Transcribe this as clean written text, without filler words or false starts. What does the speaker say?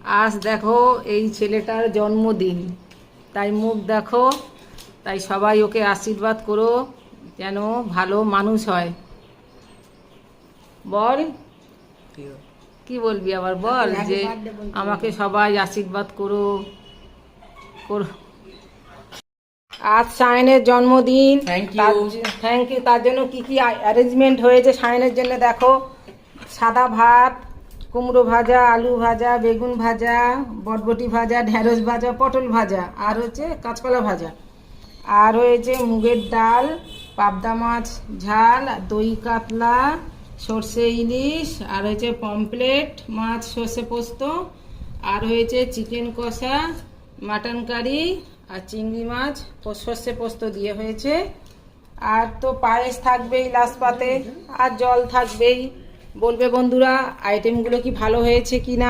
আজ দেখো এই ছেলেটার জন্মদিন, তাই মুখ দেখো, তাই সবাই ওকে আশীর্বাদ করো যেন ভালো মানুষ হয়। বল, কি বলবি আবার বল, যে আমাকে সবাই আশীর্বাদ করো করো। আজ সায়নের জন্মদিন। Thank you. তার জন্য কি কি অ্যারেঞ্জমেন্ট হয়েছে সায়নের জন্য দেখো, সাদা ভাত, কুমড়ো ভাজা, আলু ভাজা, বেগুন ভাজা, বটবটি ভাজা, ঢেঁড়স ভাজা, পটল ভাজা, আর হচ্ছে কাঁচকলা ভাজা, আর হয়েছে মুগের ডাল, পাবদা মাছ ঝাল, দই কাতলা, সর্ষে ইলিশ, আর হয়েছে পমফ্লেট মাছ সর্ষে পোস্ত, আর হয়েছে চিকেন কষা, মাটন কারি, আর চিংড়ি মাছ সর্ষে পোস্ত দিয়ে হয়েছে। আর তো পায়েস থাকবেই লাস্ট পাতে, আর জল থাকবেই। বলবে বন্ধুরা আইটেমগুলো কি ভালো হয়েছে কি না।